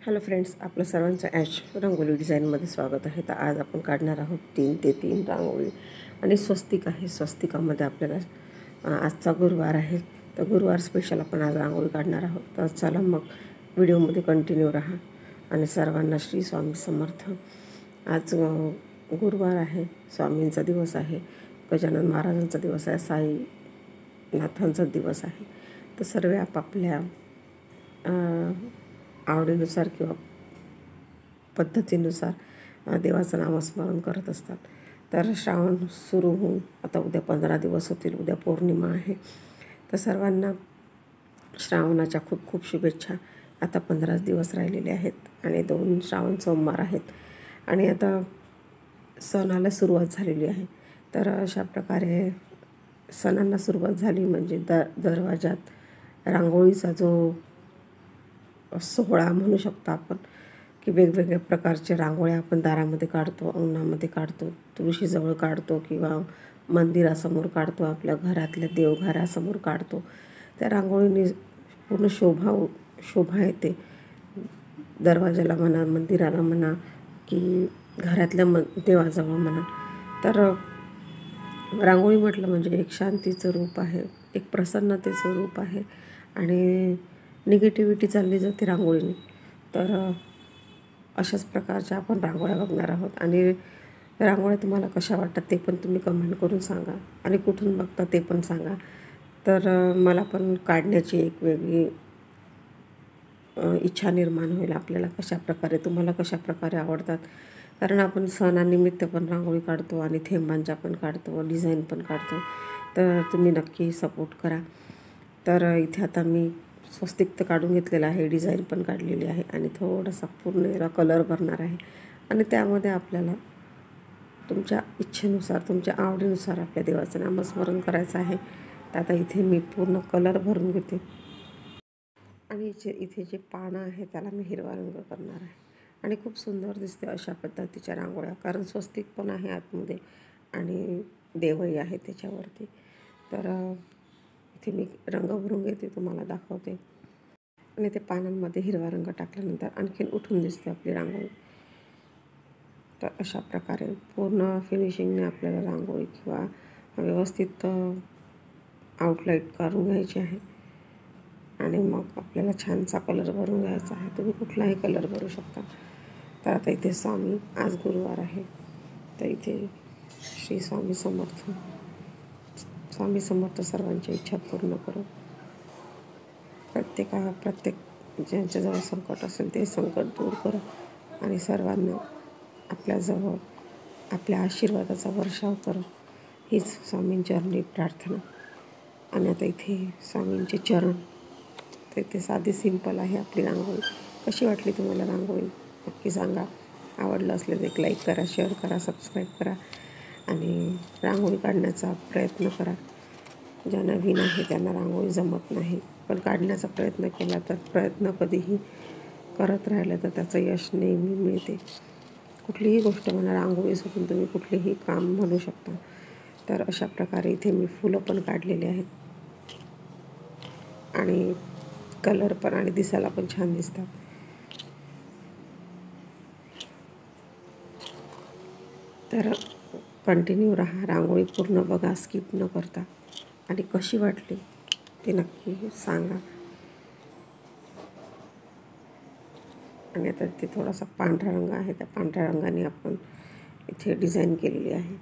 Hello friends, आपलं सर्वांचं ash rangoli डिझाईनमध्ये स्वागत आहे. तर आज आपण काढणार आहोत 3 ते 3 रांगोळी आणि स्वस्तिक आहे. स्वस्तिकामध्ये आपल्याला आजचा गुरुवार आहे, तर गुरुवार स्पेशल आपण आज रांगोळी काढणार आहोत. तर चला मग व्हिडिओमध्ये कंटिन्यू राहा आणि सर्वांना श्री स्वामी समर्थ. आज गुरुवार आहे, स्वामींचा दिवस आहे, गजानन महाराजांचा दिवस आहे, साईनाथांचा दिवस आहे. तर सर्व आपापल्या आवडीनुसार किंवा पद्धतीनुसार देवाचं नामस्मरण करत असतात. तर श्रावण सुरू होऊन आता उद्या 15 दिवस होतील. उद्या पौर्णिमा आहे. तर सर्वांना श्रावणाच्या खूप खूप शुभेच्छा. आता 15 दिवस राहिलेले आहेत आणि 2 श्रावण सोमवार आहेत आणि आता सणाला सुरुवात झालेली आहे. तर अशा प्रकारे सणांना सुरुवात झाली म्हणजे दरवाजात रांगोळीचा जो सोहळा म्हणू शकतो आपण, की वेगवेगळ्या प्रकारच्या रांगोळ्या आपण दारामध्ये काढतो, अंगणामध्ये काढतो, तुळशीजवळ काढतो किंवा मंदिरासमोर काढतो, आपल्या घरातल्या देवघरासमोर काढतो. त्या रांगोळीने पूर्ण शोभा येते. दरवाजाला म्हणा, मंदिराला म्हणा की घरातल्या देवाजवळ म्हणा. तर रांगोळी म्हटलं म्हणजे एक शांतीचं रूप आहे, एक प्रसन्नतेचं रूप आहे आणि निगेटिव्हिटी चालली जाते रांगोळीने. तर अशाच प्रकारच्या आपण रांगोळ्या बघणार आहोत आणि रांगोळ्या तुम्हाला कशा वाटतात ते पण तुम्ही कमेंट करून सांगा आणि कुठून बघता ते पण सांगा. तर मला पण काढण्याची एक वेगळी इच्छा निर्माण होईल. आपल्याला तुम्हाला कशाप्रकारे आवडतात, कारण आपण सणानिमित्त पण रांगोळी काढतो आणि थेंबांच्या पण काढतो, डिझाईन पण काढतो. तर तुम्ही नक्की सपोर्ट करा. तर इथे आता मी स्वस्तिक तर काढून घेतलेला आहे, डिझाईन पण काढलेली आहे आणि थोडासा पूर्ण याला कलर भरणार आहे आणि त्यामध्ये आपल्याला तुमच्या इच्छेनुसार, तुमच्या आवडीनुसार आपल्या देवाचं नामस्मरण करायचं आहे. तर आता इथे मी पूर्ण कलर भरून घेते आणि इथे जे पानं आहे त्याला मी हिरवा रंग करणार आहे आणि खूप सुंदर दिसते अशा पद्धतीच्या रांगोळ्या, कारण स्वस्तिक पण आहे आतमध्ये आणि देवही आहे त्याच्यावरती. तर इथे मी रंग भरून घेते, तुम्हाला दाखवते आणि ते पानांमध्ये हिरवा रंग टाकल्यानंतर आणखीन उठून दिसते आपली रांगोळी. तर अशा प्रकारे पूर्ण फिनिशिंगने आपल्याला रांगोळी किंवा व्यवस्थित आउटलाईट करून घ्यायची आहे आणि मग आपल्याला छानसा कलर भरून घ्यायचा आहे. तुम्ही कुठलाही कलर भरू शकता. तर आता इथे आज गुरुवार आहे, तर इथे श्री स्वामी समर्थ सर्वांची इच्छा पूर्ण करो. प्रत्येक ज्यांच्याजवळ संकट असेल ते संकट दूर करो आणि सर्वांना आपल्याजवळ आपल्या आशीर्वादाचा वर्षाव करो, हीच स्वामींचरणी प्रार्थना. आणि आता इथे स्वामींचे चरण. तर इथे साधी सिंपल आहे आपली रांगोळी. कशी वाटली तुम्हाला रांगोळी नक्की सांगा. आवडलं असलं तर एक लाईक करा, शेअर करा, सबस्क्राईब करा आणि रांगोळी काढण्याचा प्रयत्न करा. ज्या नवीन आहे त्यांना रांगोळी जमत नाही, पण काढण्याचा प्रयत्न केला तर प्रयत्न कधीही करत राहिलं तर त्याचं यश नेहमी मिळते. कुठलीही गोष्ट म्हणा, रांगोळी सोडून तुम्ही कुठलेही काम म्हणू शकता. तर अशा प्रकारे इथे मी फुलं पण काढलेली आहेत आणि कलर पण आणि दिसायला पण छान दिसतात. तर कंटिन्यू राहा, रांगोळी पूर्ण बघा, स्किप न करता आणि कशी वाटली ते नक्की सांगा. आणि आता इथे थोडासा पांढरा रंग आहे, त्या पांढऱ्या रंगाने आपण इथे डिझाईन केलेली आहे.